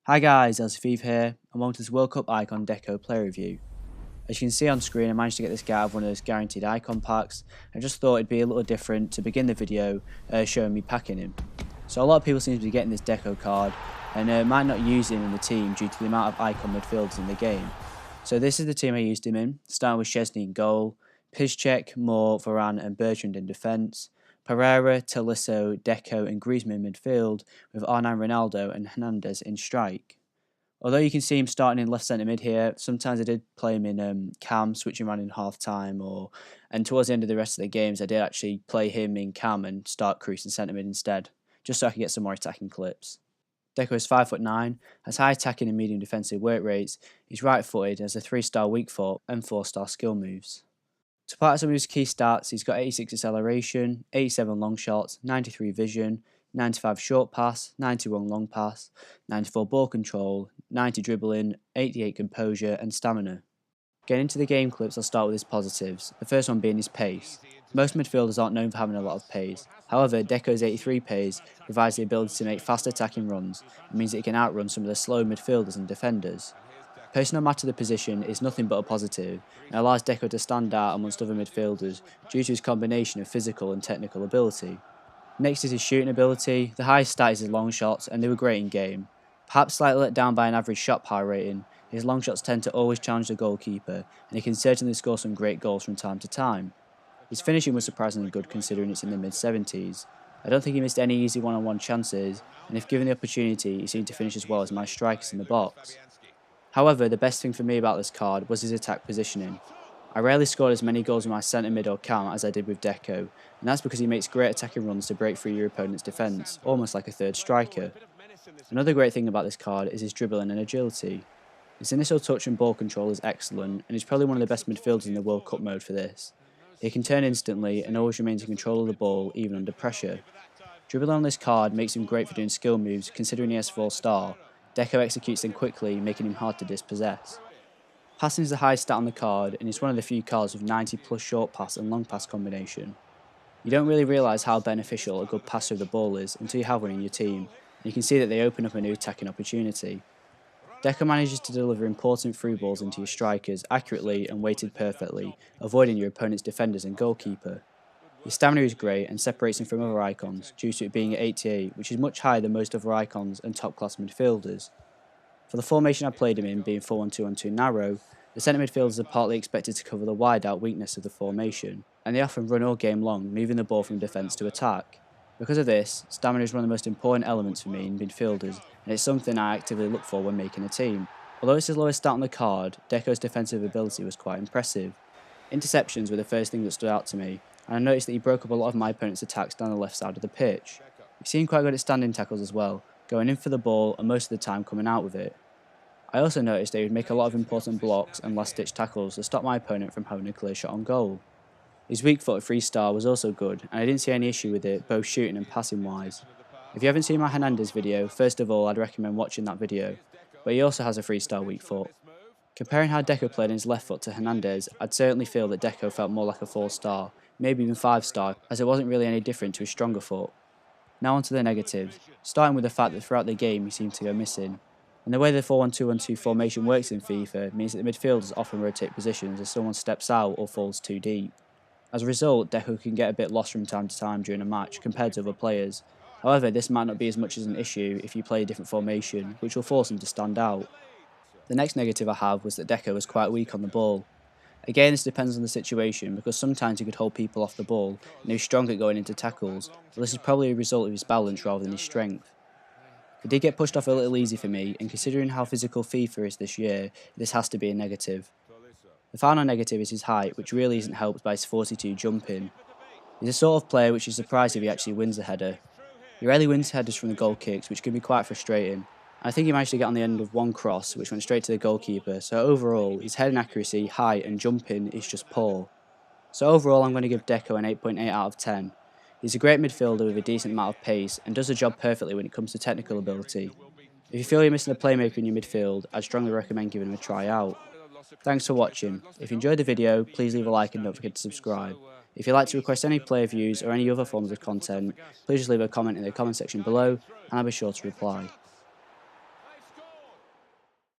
Hi guys, Fifa here, and welcome to this World Cup Icon Deco player review. As you can see on screen, I managed to get this guy out of one of those guaranteed icon packs. I just thought it'd be a little different to begin the video showing me packing him. So a lot of people seem to be getting this Deco card and might not use him in the team due to the amount of icon midfielders in the game. So this is the team I used him in, starting with Szczesny in goal, Piszczek, Moore, Varane and Bertrand in defence, Pereira, Tolisso, Deco and Griezmann in midfield, with R9 Ronaldo and Hernandez in strike. Although you can see him starting in left centre mid here, sometimes I did play him in cam, switching around in half time, and towards the end of the rest of the games I did actually play him in cam and start creasing centre mid instead, just so I could get some more attacking clips. Deco is 5'9", has high attacking and medium defensive work rates, he's right-footed, has a 3-star weak foot and 4-star skill moves. To part some of his key stats, he's got 86 acceleration, 87 long shots, 93 vision, 95 short pass, 91 long pass, 94 ball control, 90 dribbling, 88 composure and stamina. Getting into the game clips, I'll start with his positives, the first one being his pace. Most midfielders aren't known for having a lot of pace. However, Deco's 83 pace provides the ability to make fast attacking runs and means that he can outrun some of the slow midfielders and defenders. Pace, no matter the position, is nothing but a positive and allows Deco to stand out amongst other midfielders due to his combination of physical and technical ability. Next is his shooting ability. The highest stat is his long shots, and they were great in game. Perhaps slightly let down by an average shot power rating, his long shots tend to always challenge the goalkeeper, and he can certainly score some great goals from time to time. His finishing was surprisingly good considering it's in the mid-70s. I don't think he missed any easy one-on-one chances, and if given the opportunity, he seemed to finish as well as my strikers in the box. However, the best thing for me about this card was his attack positioning. I rarely scored as many goals with my centre mid or cam as I did with Deco, and that's because he makes great attacking runs to break through your opponent's defence, almost like a third striker. Another great thing about this card is his dribbling and agility. His initial touch and ball control is excellent, and he's probably one of the best midfielders in the World Cup mode for this. He can turn instantly and always remains in control of the ball, even under pressure. Dribbling on this card makes him great for doing skill moves, considering he has 4-star. Deco executes them quickly, making him hard to dispossess. Passing is the highest stat on the card, and it's one of the few cards with 90 plus short pass and long pass combination. You don't really realise how beneficial a good passer of the ball is until you have one in your team, and you can see that they open up a new attacking opportunity. Deco manages to deliver important through balls into your strikers accurately and weighted perfectly, avoiding your opponent's defenders and goalkeeper. His stamina is great and separates him from other icons due to it being at 88, which is much higher than most other icons and top class midfielders. For the formation I played him in, being 4-1-2-1-2 narrow, the centre midfielders are partly expected to cover the wide out weakness of the formation, and they often run all game long, moving the ball from defence to attack. Because of this, stamina is one of the most important elements for me in midfielders, and it's something I actively look for when making a team. Although it's his lowest stat on the card, Deco's defensive ability was quite impressive. Interceptions were the first thing that stood out to me, and I noticed that he broke up a lot of my opponent's attacks down the left side of the pitch. He seemed quite good at standing tackles as well, going in for the ball and most of the time coming out with it. I also noticed that he would make a lot of important blocks and last-ditch tackles to stop my opponent from having a clear shot on goal. His weak foot 3-star was also good, and I didn't see any issue with it, both shooting and passing wise. If you haven't seen my Hernandez video, first of all I'd recommend watching that video, but he also has a 3-star weak foot. Comparing how Deco played in his left foot to Hernandez, I'd certainly feel that Deco felt more like a 4-star, maybe even 5-star, as it wasn't really any different to his stronger foot. Now onto the negatives, starting with the fact that throughout the game he seemed to go missing. And the way the 4-1-2-1-2 formation works in FIFA means that the midfielders often rotate positions as someone steps out or falls too deep. As a result, Deco can get a bit lost from time to time during a match compared to other players. However, this might not be as much as an issue if you play a different formation, which will force him to stand out. The next negative I have was that Deco was quite weak on the ball. Again, this depends on the situation, because sometimes he could hold people off the ball and he was strong at going into tackles, but this is probably a result of his balance rather than his strength. He did get pushed off a little easy for me, and considering how physical FIFA is this year, this has to be a negative. The final negative is his height, which really isn't helped by his 42 jumping. He's a sort of player which is surprised if he actually wins the header. He rarely wins headers from the goal kicks, which can be quite frustrating. I think he managed to get on the end of one cross, which went straight to the goalkeeper, so overall, his heading accuracy, height and jumping is just poor. So overall, I'm going to give Deco an 8.8 out of 10. He's a great midfielder with a decent amount of pace, and does the job perfectly when it comes to technical ability. If you feel you're missing a playmaker in your midfield, I'd strongly recommend giving him a try out. Thanks for watching. If you enjoyed the video, please leave a like and don't forget to subscribe. If you'd like to request any player views or any other forms of content, please just leave a comment in the comment section below, and I'll be sure to reply.